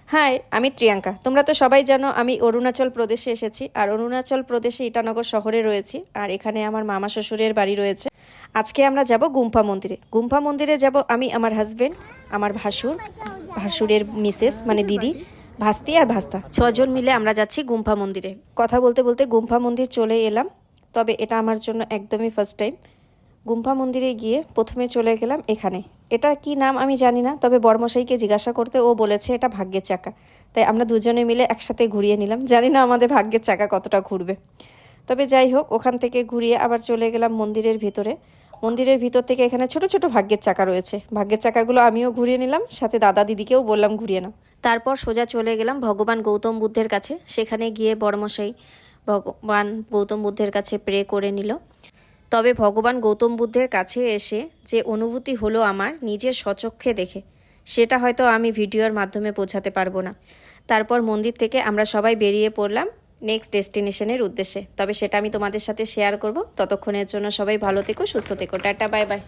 High, আমি প্রিয়াঙ্কা। তোমরা তো সবাই জানো আমি অরুণাচল প্রদেশে এসেছি, আর অরুণাচল প্রদেশে ইটানগর শহরে রয়েছি, আর এখানে আমার মামা শ্বশুরের বাড়ি রয়েছে। আজকে আমরা যাব গুম্পা মন্দিরে। গুম্পা মন্দিরে যাব আমি, আমার হাজবেন্ড, আমার ভাসুর, ভাসুরের মিসেস মানে দিদি, ভাস্তি আর ভাস্তা, 6জন মিলে আমরা যাচ্ছি গুম্পা মন্দিরে। কথা বলতে বলতে গুম্পা মন্দির চলে এলাম, তবে এটা আমার জন্য একদমই ফার্স্ট টাইম। গুম্পা মন্দিরে গিয়ে প্রথমে চলে গেলাম এখানে। এটা কি নাম আমি জানি না, তবে বড়মশাইকে জিজ্ঞাসা করতে ও বলেছে এটা ভাগ্যের চাকা। তাই আমরা দুজনে মিলে একসাথে ঘুরিয়ে নিলাম। জানি না আমাদের ভাগ্যের চাকা কতটা ঘুরবে, তবে যাই হোক, ওখান থেকে ঘুরিয়ে আবার চলে গেলাম মন্দিরের ভিতরে। মন্দিরের ভিতর থেকে এখানে ছোট ছোট ভাগ্যের চাকা রয়েছে। ভাগ্যের চাকাগুলো আমিও ঘুরিয়ে নিলাম, সাথে দাদা দিদিকেও বললাম ঘুরিয়ে নাও। তারপর সোজা চলে গেলাম ভগবান গৌতম বুদ্ধের কাছে। সেখানে গিয়ে বড়মশাই ভগবান গৌতম বুদ্ধের কাছে প্রে করে নিল। তবে ভগবান গৌতম বুদ্ধের কাছে এসে যে অনুভূতি হলো আমার নিজের স্বচক্ষে দেখে, সেটা হয়তো আমি ভিডিওর মাধ্যমে বোঝাতে পারবো না। তারপর মন্দির থেকে আমরা সবাই বেরিয়ে পড়লাম নেক্সট ডেস্টিনেশনের উদ্দেশ্যে। তবে সেটা আমি তোমাদের সাথে শেয়ার করব। ততক্ষণের জন্য সবাই ভালো থেকো, সুস্থ থেকো, টাটা, বাই বাই।